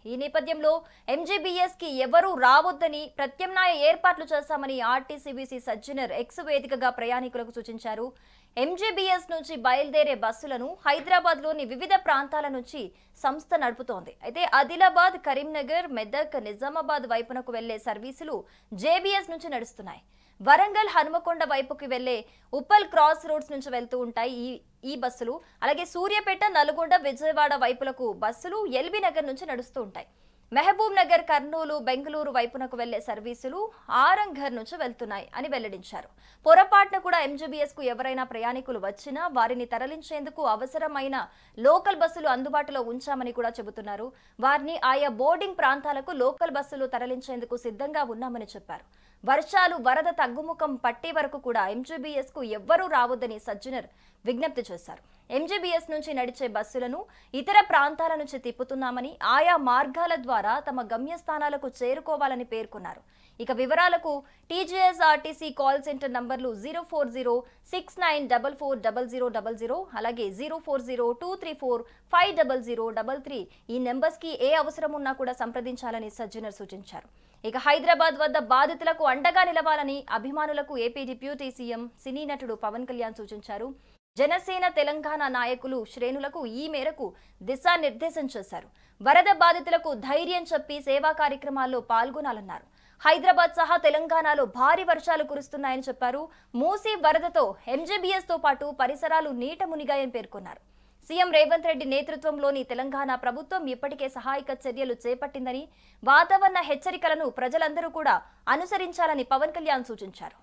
ఈ నేపథ్యంలో ఎంజీబీఎస్ కి ఎవరూ రావొద్దని ప్రత్యామ్నాయ ఏర్పాట్లు చేస్తామని ఆర్టీసీబీసీ సజ్జనర్ ఎక్స్ వేదికగా ప్రయాణికులకు సూచించారు. ఎంజీబీఎస్ నుంచి బయలుదేరే బస్సులను హైదరాబాద్లోని వివిధ ప్రాంతాల నుంచి సంస్థ నడుపుతోంది. అయితే ఆదిలాబాద్, కరీంనగర్, మెదక్, నిజామాబాద్ వైపునకు వెళ్లే సర్వీసులు జేబీఎస్ నుంచి నడుస్తున్నాయి. వరంగల్, హనుమకొండ వైపుకి వెళ్లే ఉప్పల్ క్రాస్ రోడ్స్ నుంచి వెళ్తూ ఉంటాయి ఈ బస్సులు. అలాగే సూర్యాపేట, నల్గొండ, విజయవాడ వైపులకు బస్సులు ఎల్బీ నగర్ నుంచి నడుస్తూ ఉంటాయి. మహబూబ్ నగర్, కర్నూలు, బెంగళూరు వైపునకు వెళ్లే సర్వీసులు ఆరంఘర్ నుంచి వెళ్తున్నాయి అని వెల్లడించారు. పొరపాటున కూడా ఎంజీబీఎస్ కు ఎవరైనా ప్రయాణికులు వచ్చినా వారిని తరలించేందుకు అవసరమైన లోకల్ బస్సులు అందుబాటులో ఉంచామని కూడా చెబుతున్నారు. వారిని ఆయా బోర్డింగ్ ప్రాంతాలకు లోకల్ బస్సులు తరలించేందుకు సిద్ధంగా ఉన్నామని చెప్పారు. వర్షాలు, వరద తగ్గుముఖం పట్టే వరకు కూడా ఎంజీబీఎస్ కు ఎవ్వరూ రావద్దని సజ్జనర్ విజ్ఞప్తి చేశారు. ఎంజీబీఎస్ నుంచి నడిచే బస్సులను ఇతర ప్రాంతాల నుంచి తిప్పుతున్నామని, ఆయా మార్గాల ద్వారా తమ గమ్యస్థానాలకు చేరుకోవాలని పేర్కొన్నారు. ఇక వివరాలకు టీజీఎస్ఆర్టీసీ కాల్ సెంటర్ నంబర్లు 04069440000, అలాగే 04023450033 ఈ నెంబర్స్ కి ఏ అవసరం ఉన్నా కూడా సంప్రదించాలని సజ్జనర్ సూచించారు. ఇక హైదరాబాద్ వద్ద బాధితులకు అండగా నిలవాలని అభిమానులకు ఏపీ డిప్యూటీ సీఎం, సినీ నటుడు పవన్ కళ్యాణ్ సూచించారు. జనసేన, తెలంగాణ నాయకులు, శ్రేణులకు ఈ మేరకు దిశానిర్దేశం చేశారు. వరద బాధితులకు ధైర్యం చెప్పి సేవా కార్యక్రమాల్లో పాల్గొనాలన్నారు. హైదరాబాద్ సహా తెలంగాణలో భారీ వర్షాలు కురుస్తున్నాయని చెప్పారు. మూసీ వరదతో ఎంజీబీఎస్ తో పాటు పరిసరాలు నీట మునిగాయని పేర్కొన్నారు. సీఎం రేవంత్ రెడ్డి నేతృత్వంలోని తెలంగాణ ప్రభుత్వం ఇప్పటికే సహాయక చర్యలు చేపట్టిందని, వాతావరణ హెచ్చరికలను ప్రజలందరూ కూడా అనుసరించాలని పవన్ కళ్యాణ్ సూచించారు.